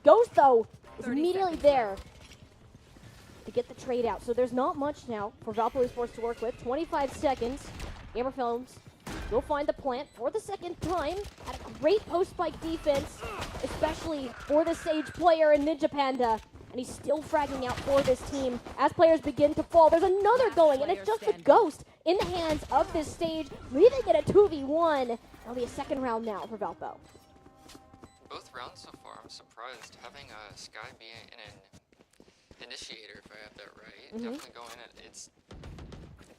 Ghost, though, is immediately there to get the trade out. So there's not much now for Valpo Esports to work with. 25 seconds. Gamer Films will find the plant for the second time. Had a great post-spike defense, especially for the Sage player and Ninja Panda. And he's still fragging out for this team. As players begin to fall, there's another going, and it's just a Ghost in the hands of this Sage, leaving it a 2v1. It'll be a second round now for Valpo. Both rounds so far, I'm surprised. Having Sky be an initiator, if I have that right. Definitely going in. It's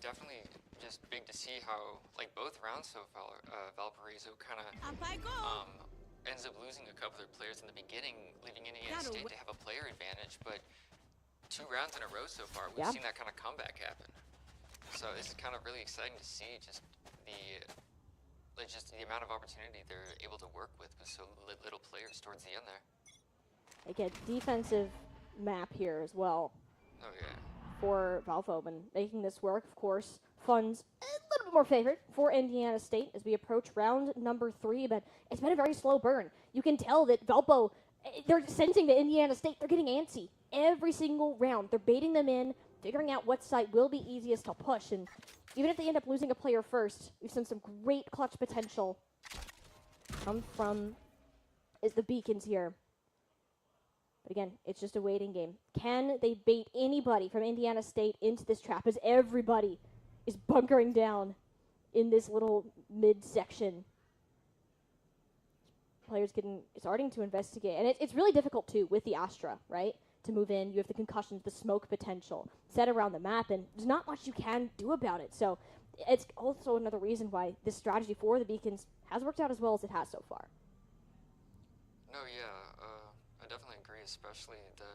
definitely just big to see how, like, both rounds so far, Valparaiso kind of ends up losing a couple of players in the beginning, leaving Indiana State to have a player advantage. But 2 rounds in a row so far, we've seen that kind of comeback happen. So it's kind of really exciting to see just the amount of opportunity they're able to work with so little players towards the end there. Again, defensive map here as well. Oh yeah. For Valpo, and making this work, of course, funds a little bit more favored for Indiana State as we approach round number 3, but it's been a very slow burn. You can tell that Valpo, they're sensing that Indiana State, they're getting antsy every single round. They're baiting them in, figuring out what site will be easiest to push, and even if they end up losing a player first, we've seen some great clutch potential come from the Beacons here. But again, it's just a waiting game. Can they bait anybody from Indiana State into this trap as everybody is bunkering down in this little mid-section? Players starting to investigate. And it's really difficult, too, with the Astra, right? To move in, you have the concussions, the smoke potential set around the map, and there's not much you can do about it. So it's also another reason why this strategy for the Beacons has worked out as well as it has so far. No, yeah, I definitely agree, especially the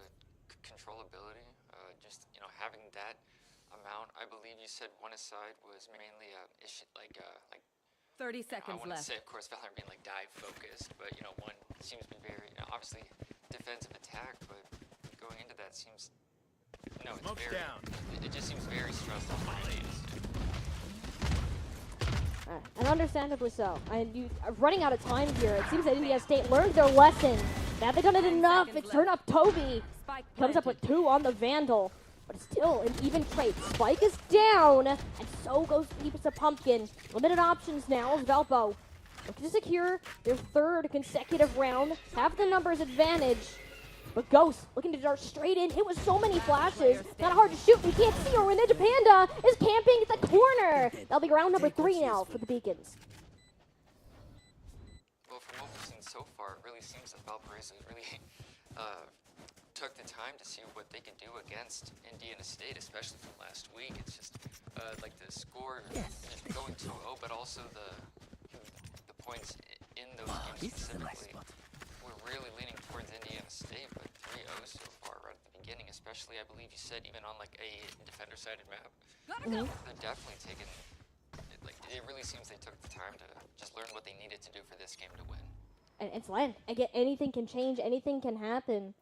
controllability. Just, you know, having that amount. I believe you said one aside was mainly issue, like 30 seconds left. I wouldn't say, of course, Valorant being like dive focused, but you know, one seems to be very, you know, obviously defensive attack, but going into that seems, no, it's Smoke's very, down. It just seems very stressful for me. And understandably so. And you are running out of time here. It seems that Indiana State learned their lesson. Now they've done it enough. It's turned up Toby. Comes up with 2 on the Vandal. But still an even trade. Spike is down. And so goes Pizza Pumpkin. Limited options now as Valpo looking to secure their 3rd consecutive round. Have the numbers advantage. But Ghost looking to dart straight in. Hit with so many flashes. Kind of hard to shoot. You can't see her when Ninja Panda is camping at the corner. That'll be round number 3 now for the Beacons. Well, from what we've seen so far, it really seems that Valparaiso really took the time to see what they could do against Indiana State, especially from last week. It's just like the score just going 2-0, but also the points in those games specifically. We're really leaning towards Indiana State, but 3-0 so far right at the beginning, especially I believe you said even on like a defender-sided map. They're definitely taking, it really seems they took the time to just learn what they needed to do for this game to win. And it's land. Again, anything can change, anything can happen.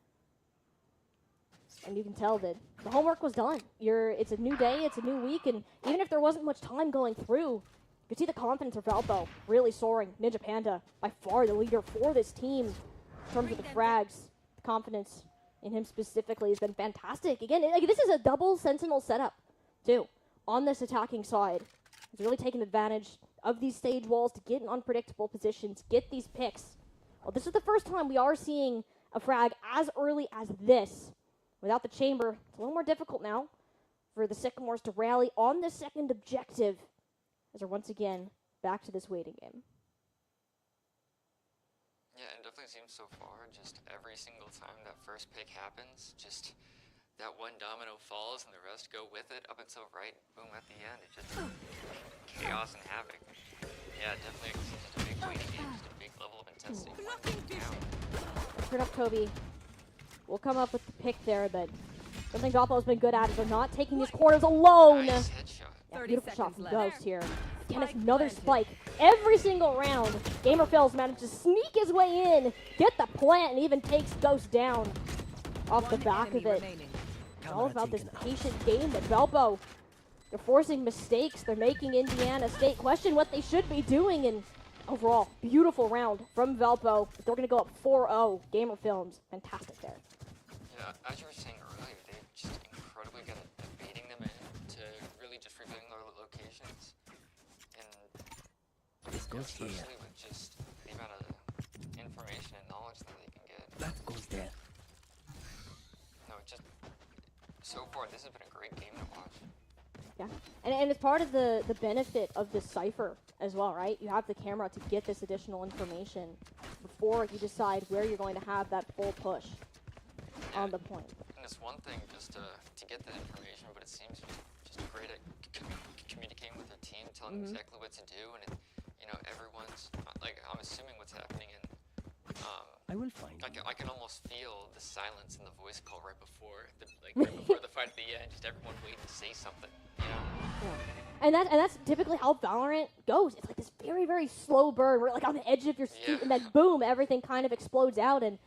And you can tell that the homework was done. It's a new day, it's a new week, and even if there wasn't much time going through, you could see the confidence of Valpo really soaring. Ninja Panda, by far the leader for this team in terms of the frags. The confidence in him specifically has been fantastic. Again, this is a double Sentinel setup, too, on this attacking side. He's really taken advantage of these stage walls to get in unpredictable positions, get these picks. Well, this is the first time we are seeing a frag as early as this. Without the chamber, it's a little more difficult now for the Sycamores to rally on the second objective, as we're once again back to this waiting game. Yeah, it definitely seems so far, just every single time that first pick happens, just that one domino falls and the rest go with it up until right, boom, at the end. It's just chaos and havoc. Yeah, definitely it's just a big waiting game, just a big level of intensity. Turn up Toby. We'll come up with the pick there, but something Valpo's been good at is they're not taking these corners alone. Nice headshot. Yeah, beautiful shot from Ghost here. Again, it's another spike. Every single round, Gamer Phil's managed to sneak his way in, get the plant, and even takes Ghost down off the back of it. It's all about this patient game that Valpo, they're forcing mistakes. They're making Indiana State question what they should be doing, and overall, beautiful round from Valpo. They're going to go up 4-0. Gamer Films, fantastic there. Yeah, as you were saying earlier, they're just incredibly good at baiting them into really just revealing their locations. And This goes here. especially with just the amount of information and knowledge that they can get. That goes there. No, it just so far this has been a great game to watch. Yeah, and it's part of the benefit of this cipher as well, right? You have the camera to get this additional information before you decide where you're going to have that full push on the point. And it's one thing just to get that information, but it seems just great at communicating with their team, telling them exactly what to do, and it, everyone's like, I'm assuming what's happening, and I will find you. I can almost feel the silence in the voice call right before the fight at the end, just everyone waiting to say something, Yeah. And that's typically how Valorant goes. It's like this very, very slow burn. We're like on the edge of your seat, and then boom, everything kind of explodes out. And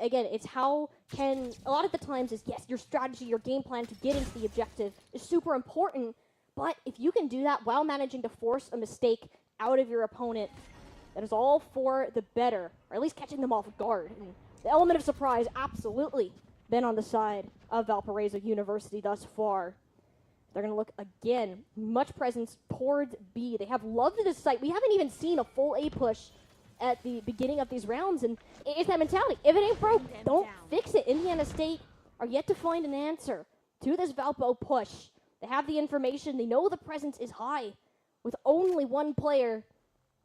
again, it's how can a lot of the times is yes, your strategy, your game plan to getting to the objective is super important. But if you can do that while managing to force a mistake out of your opponent, that is all for the better, or at least catching them off guard. And the element of surprise absolutely been on the side of Valparaiso University thus far. They're going to look again, much presence towards B. They have loved this site. We haven't even seen a full A push at the beginning of these rounds, and it's that mentality. If it ain't broke, don't fix it. Indiana State are yet to find an answer to this Valpo push. They have the information. They know the presence is high, with only one player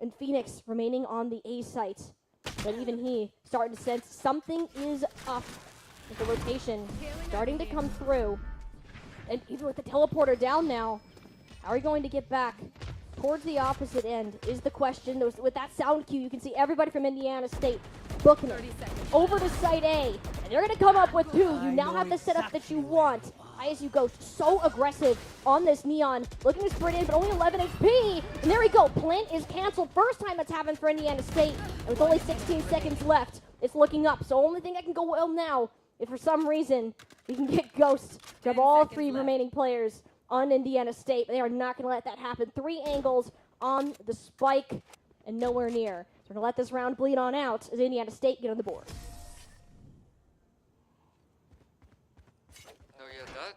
in Phoenix remaining on the A site. But even he starting to sense something is up with the rotation starting to come through. And even with the teleporter down now, how are you going to get back towards the opposite end is the question. With that sound cue, you can see everybody from Indiana State booking it over to Site A. And they're going to come up with two. You now have the setup that you want. ISU Ghost so aggressive on this Neon. Looking to sprint in, but only 11 HP. And there we go. Plant is canceled. First time that's happened for Indiana State. And with only 16 seconds left, it's looking up. So only thing that can go well now, if for some reason we can get Ghost, grab all three remaining players on Indiana State. They are not going to let that happen. 3 angles on the spike and nowhere near. So we're going to let this round bleed on out as Indiana State get on the board. No, yeah, that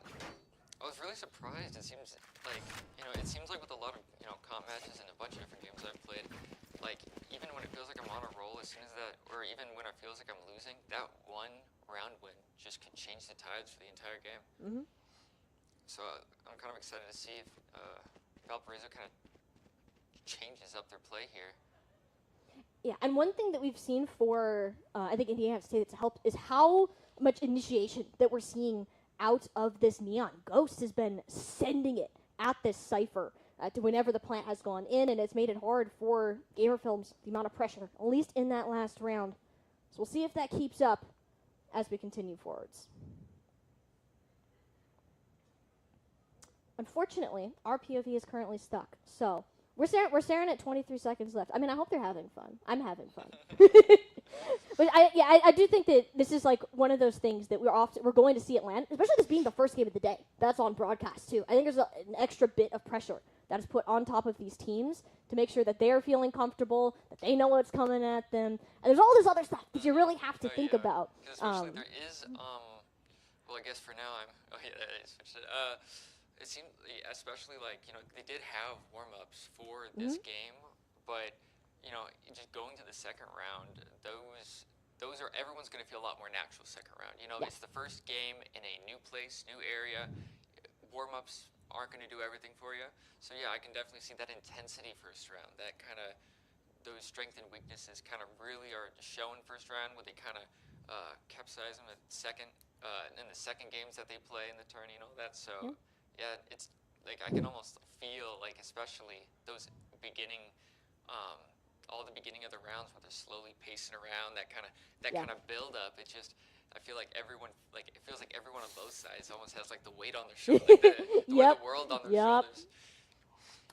I was really surprised. It seems like with a lot of comp matches and a bunch of different games I've played, like even when it feels like I'm on a roll, as soon as that, or even when it feels like I'm losing, that one round win just could change the tides for the entire game. So I'm kind of excited to see if Valparaiso kind of changes up their play here. Yeah, and one thing that we've seen for, I think Indiana State that's helped is how much initiation that we're seeing out of this Neon. Ghost has been sending it at this cipher to whenever the plant has gone in, and it's made it hard for Gamer Films, the amount of pressure, at least in that last round. So we'll see if that keeps up as we continue forwards. Unfortunately, our POV is currently stuck, so we're staring at 23 seconds left. I mean, I hope they're having fun. I'm having fun. But I do think that this is like one of those things that we're going to see it land, especially this being the first game of the day. That's on broadcast too. I think there's an extra bit of pressure that is put on top of these teams to make sure that they're feeling comfortable, that they know what's coming at them, and there's all this other stuff that you really have to think about. Especially there is, well, I guess for now it seemed, especially like, they did have warm-ups for this game, but, just going to the second round, those are, everyone's going to feel a lot more natural second round. It's the first game in a new place, new area. Warm-ups aren't going to do everything for you. So yeah, I can definitely see that intensity first round, that kind of, those strengths and weaknesses kind of really are shown first round, where they kind of capsize them at second, in the second games that they play in the tourney and all that. So yeah, it's like I can almost feel like, especially those beginning, all the beginning of the rounds where they're slowly pacing around, that kind of build up. It just, I feel like everyone, like it feels like everyone on both sides almost has like the weight on their shoulders, like the weight of the world on their shoulders.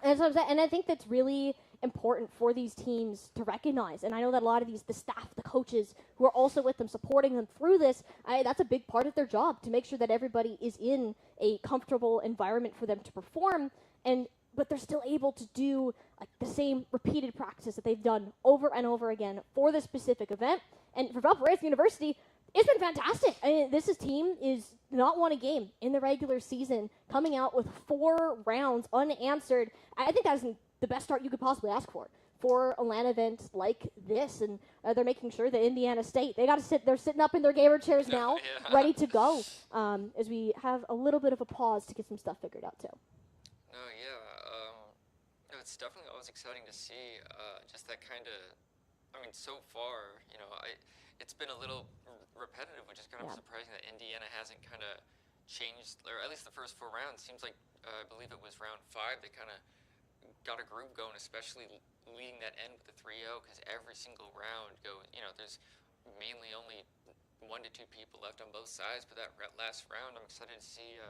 And so and I think that's really important for these teams to recognize. And I know that a lot of the staff, the coaches who are also with them, supporting them through this, that's a big part of their job, to make sure that everybody is in a comfortable environment for them to perform. And but they're still able to do like the same repeated practice that they've done over and over again for this specific event. And for Valparaiso University, it's been fantastic. I mean, this team is not won a game in the regular season, coming out with 4 rounds unanswered. I think that's the best start you could possibly ask for a LAN event like this. And they're making sure that Indiana State, they're sitting up in their gamer chairs now, ready to go, as we have a little bit of a pause to get some stuff figured out too. No, yeah. It's definitely always exciting to see just that kind of. I mean, so far, it's been a little repetitive, which is kind of surprising that Indiana hasn't kind of changed, or at least the first 4 rounds. Seems like I believe it was round 5 they kind of got a groove going, especially leading that end with the 3-0, because every single round goes. There's mainly only 1 to 2 people left on both sides, but that last round, I'm excited to see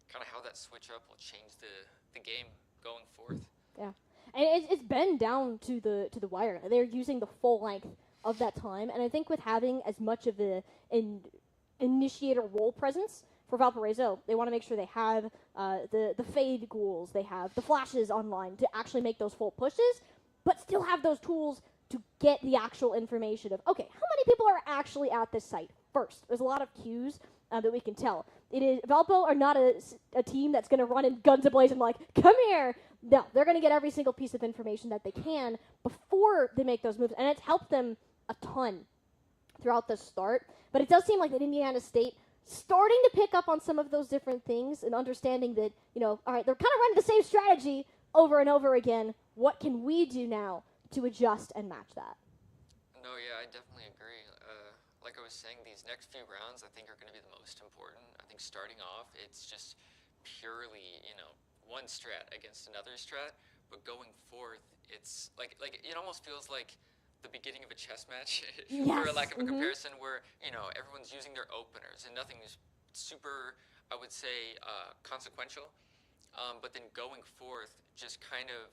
kind of how that switch up will change the game going forth. Yeah, and it's been down to the wire. They're using the full length of that time, and I think with having as much of an initiator role presence for Valparaiso, they want to make sure they have the fade ghouls, they have the flashes online to actually make those full pushes, but still have those tools to get the actual information of, okay, how many people are actually at this site first? There's a lot of cues that we can tell. Valpo are not a team that's going to run in guns ablaze and like, come here. No, they're going to get every single piece of information that they can before they make those moves, and it's helped them a ton throughout the start. But it does seem like that Indiana State starting to pick up on some of those different things and understanding that, all right, they're kind of running the same strategy over and over again. What can we do now to adjust and match that? No, yeah, I definitely agree. Like I was saying, these next few rounds I think are going to be the most important. I think starting off, it's just purely, one strat against another strat, but going forth, it's like it almost feels like the beginning of a chess match, for a lack of a comparison, where everyone's using their openers and nothing is super, I would say, consequential. But then going forth, just kind of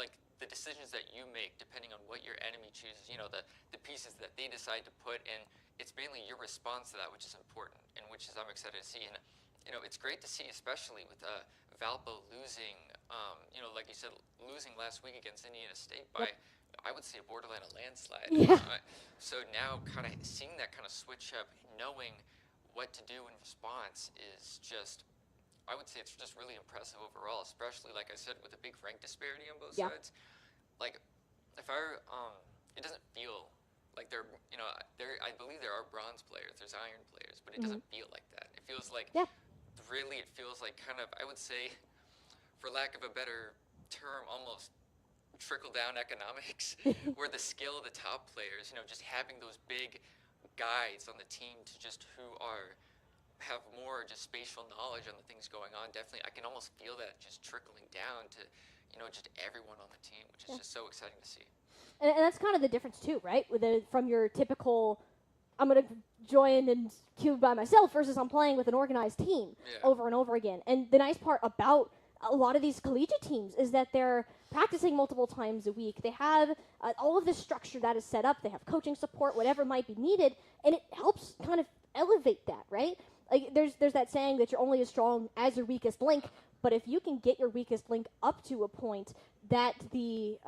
like the decisions that you make, depending on what your enemy chooses, the pieces that they decide to put in, it's mainly your response to that, which is important, and which is I'm excited to see. And it's great to see, especially with Valpo losing, like you said, losing last week against Indiana State by, I would say, a borderline a landslide. Yeah. So now kind of seeing that kind of switch up, knowing what to do in response is just, I would say it's just really impressive overall, especially, like I said, with a big rank disparity on both sides. Like, if it doesn't feel like I believe there are bronze players, there's iron players, but it doesn't feel like that. It feels like, really, it feels like kind of, I would say, for lack of a better term, almost trickle-down economics, where the skill of the top players, just having those big guides on the team to just have more just spatial knowledge on the things going on. Definitely, I can almost feel that just trickling down to, just everyone on the team, which is just so exciting to see. And that's kind of the difference too, right? From your typical, I'm going to join and queue by myself versus I'm playing with an organized team over and over again. And the nice part about a lot of these collegiate teams is that they're practicing multiple times a week. They have all of this structure that is set up. They have coaching support, whatever might be needed, and it helps kind of elevate that, right? Like there's that saying that you're only as strong as your weakest link, but if you can get your weakest link up to a point that the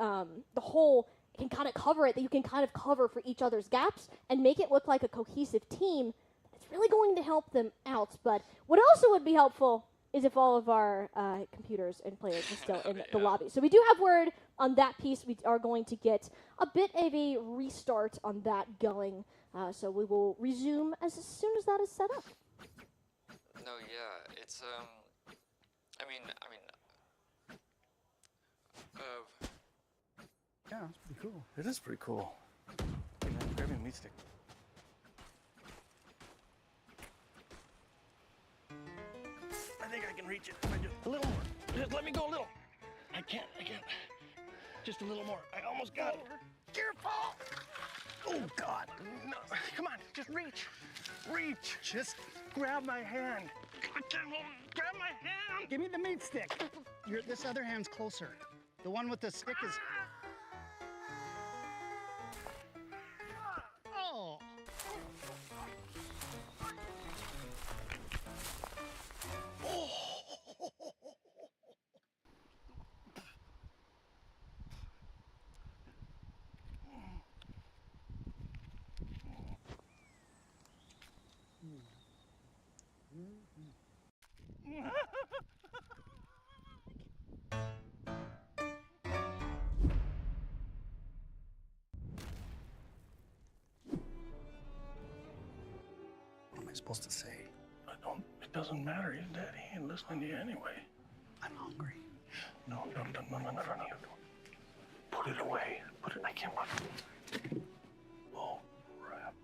whole can kind of cover it, that you can kind of cover for each other's gaps and make it look like a cohesive team, it's really going to help them out. But what also would be helpful is if all of our computers and players are still in the lobby. So we do have word on that piece. We are going to get a bit of a restart on that going. So we will resume as soon as that is set up. No, yeah, it's Yeah, it's pretty cool. It is pretty cool. Grab me a meat stick. I think I can reach it. A little more. Just let me go a little. I can't. Just a little more. I almost got it. Careful! Oh, God. No. Come on, just reach. Reach. Just grab my hand. Grab my hand. Give me the meat stick. This other hand's closer. The one with the stick is... Oh! What am I supposed to say? It doesn't matter. He's dead. He ain't listening to you anyway. I'm hungry. No. Put it away. I can't watch it. Oh, crap.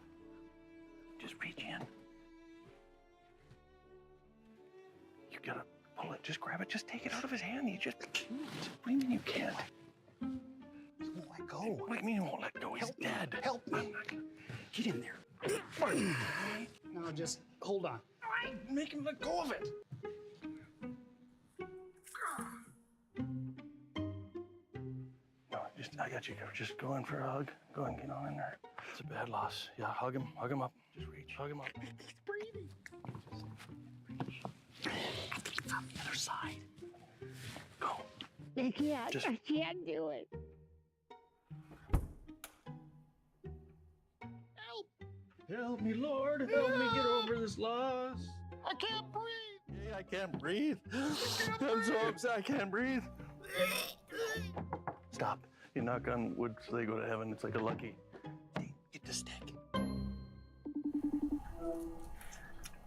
Just reach in. You gotta pull it. Just grab it. Just take it out of his hand. What do you mean you can't? He won't let go. What do you mean he won't let go? He's dead. Help me. Get in there. Now just hold on. Make him let go of it. No, I got you covered. Just go in for a hug. Go and get on in there. It's a bad loss. Yeah, hug him up. Just reach, hug him up. He's breathing. On the other side. Go. I can't. Just- I can't do it. Help me, Lord. Help me get over this loss. I can't breathe. Hey, I can't breathe. I'm so upset. I can't breathe. Stop. You knock on wood so they go to heaven. It's like a lucky. Hey, get the stick.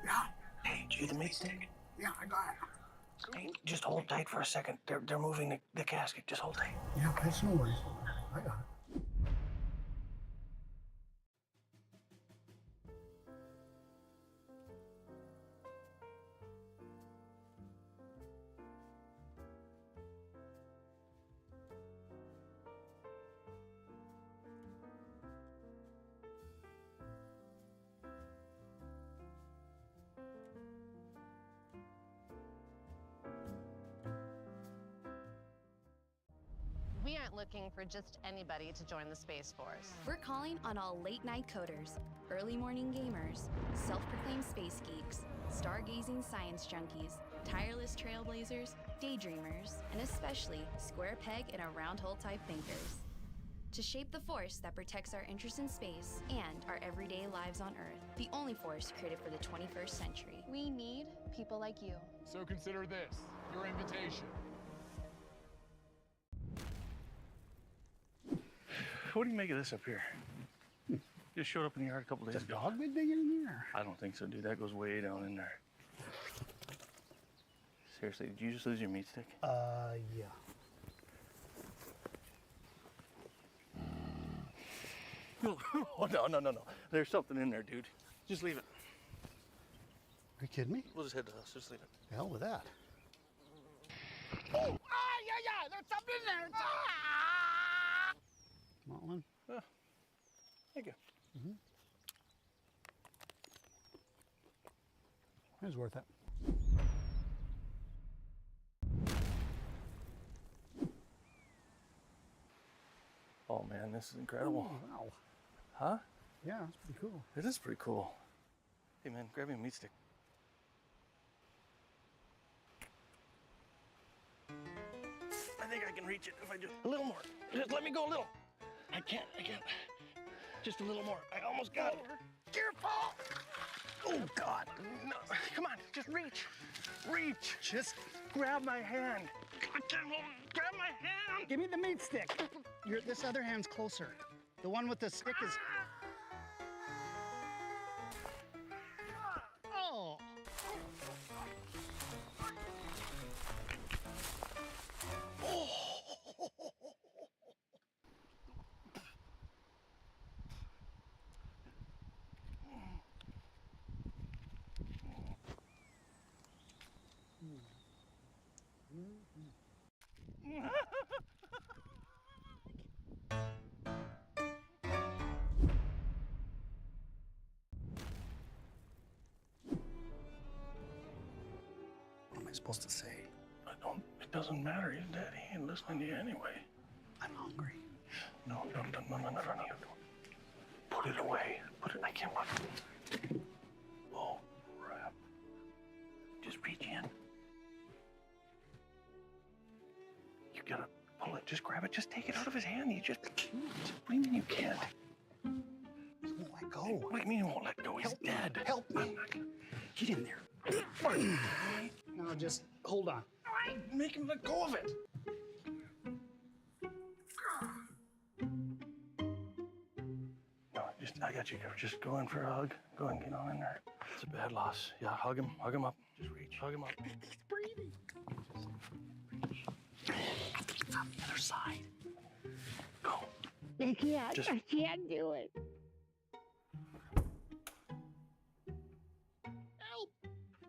Yeah. Hey, did you get the meat stick? Yeah, I got it. Hey, just hold tight for a second. They're moving the casket. Just hold tight. Yeah, that's no worries. I got it. We aren't looking for just anybody to join the Space Force. We're calling on all late-night coders, early morning gamers, self-proclaimed space geeks, stargazing science junkies, tireless trailblazers, daydreamers, and especially square peg in a round hole type thinkers. To shape the force that protects our interest in space and our everyday lives on Earth, the only force created for the 21st century. We need people like you. So consider this your invitation. What do you make of this up here? Just showed up in the yard a couple days Is a ago. dog been digging in there? I don't think so, dude. That goes way down in there. Seriously, did you just lose your meat stick? Yeah. Oh, no. There's something in there, dude. Just leave it. Are you kidding me? We'll just head to the house. Just leave it. The hell with that. Oh, yeah. There's something in there. Come on, Lynn. Thank you. It was worth it. Oh, man, this is incredible. Oh, wow. Huh? Yeah, it's pretty cool. It is pretty cool. Hey, man, grab me a meat stick. I think I can reach it if I just a little more. Just let me go a little. I can't. Just a little more. I almost got it. Careful! Oh God! No, come on, just reach. Just Grab my hand. I can't hold it. Grab my hand. give me the meat stick. This other hand's closer. The one with the stick is. Oh. What am I supposed to say? It doesn't matter. He's dead. He ain't listening to you anyway. I'm hungry. No. Put it away. I can't watch it. Oh, crap. Just reach in. You gotta pull it. Just grab it. Just take it out of his hand. What do you mean you can't? He won't let go. What do you mean he won't let go? He's dead. Help me. Get in there. Now just hold on. Make him let go of it. No, I got you covered. Just go in for a hug. Go and get on in there. It's a bad loss. Yeah, hug him up. Just reach, hug him up. He's breathing. On the other side. Go. I can't. Just- I can't do it.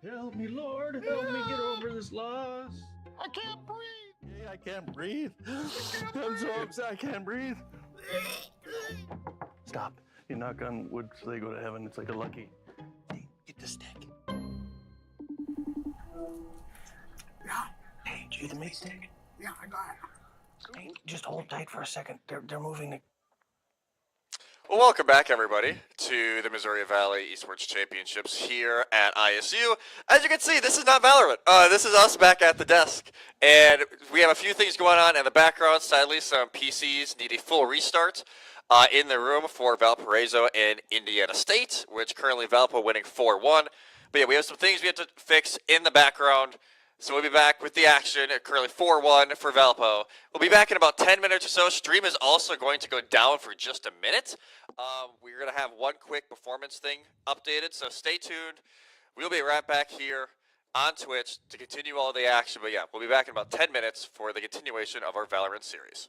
Help me, Lord. Help me get over this loss. I can't breathe. Hey, I can't breathe. I'm so upset. I can't breathe. Stop. You knock on wood so they go to heaven. It's like a lucky. Hey, get the stick. Yeah. Hey, did you get the meat stick? Yeah, I got it. Hey, just hold tight for a second. They're moving the. Well, welcome back, everybody, to the Missouri Valley Esports Championships here at ISU. As you can see, this is not Valorant. This is us back at the desk. And we have a few things going on in the background. Sadly, some PCs need a full restart in the room for Valparaiso and Indiana State, which currently Valpo winning 4-1. But yeah, we have some things we have to fix in the background. So we'll be back with the action at currently 4-1 for Valpo. We'll be back in about 10 minutes or so. Stream is also going to go down for just a minute. We're going to have one quick performance thing updated, so stay tuned. We'll be right back here on Twitch to continue all the action. But yeah, we'll be back in about 10 minutes for the continuation of our Valorant series.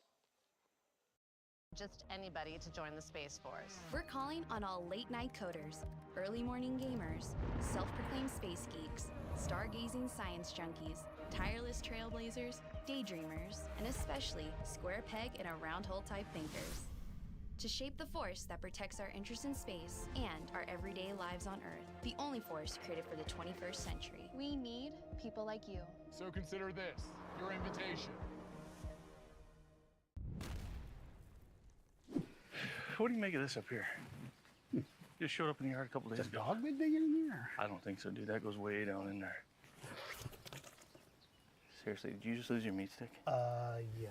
Just anybody to join the Space Force. We're calling on all late night coders, early morning gamers, self-proclaimed space geeks, stargazing science junkies, tireless trailblazers, daydreamers, and especially square peg in a round hole type thinkers. To shape the force that protects our interest in space and our everyday lives on Earth, the only force created for the 21st century. We need people like you. So consider this your invitation. What do you make of this up here? Just showed up in the yard a couple days Is a ago. dog been digging in there? I don't think so, dude. That goes way down in there. Seriously, did you just lose your meat stick? Yeah.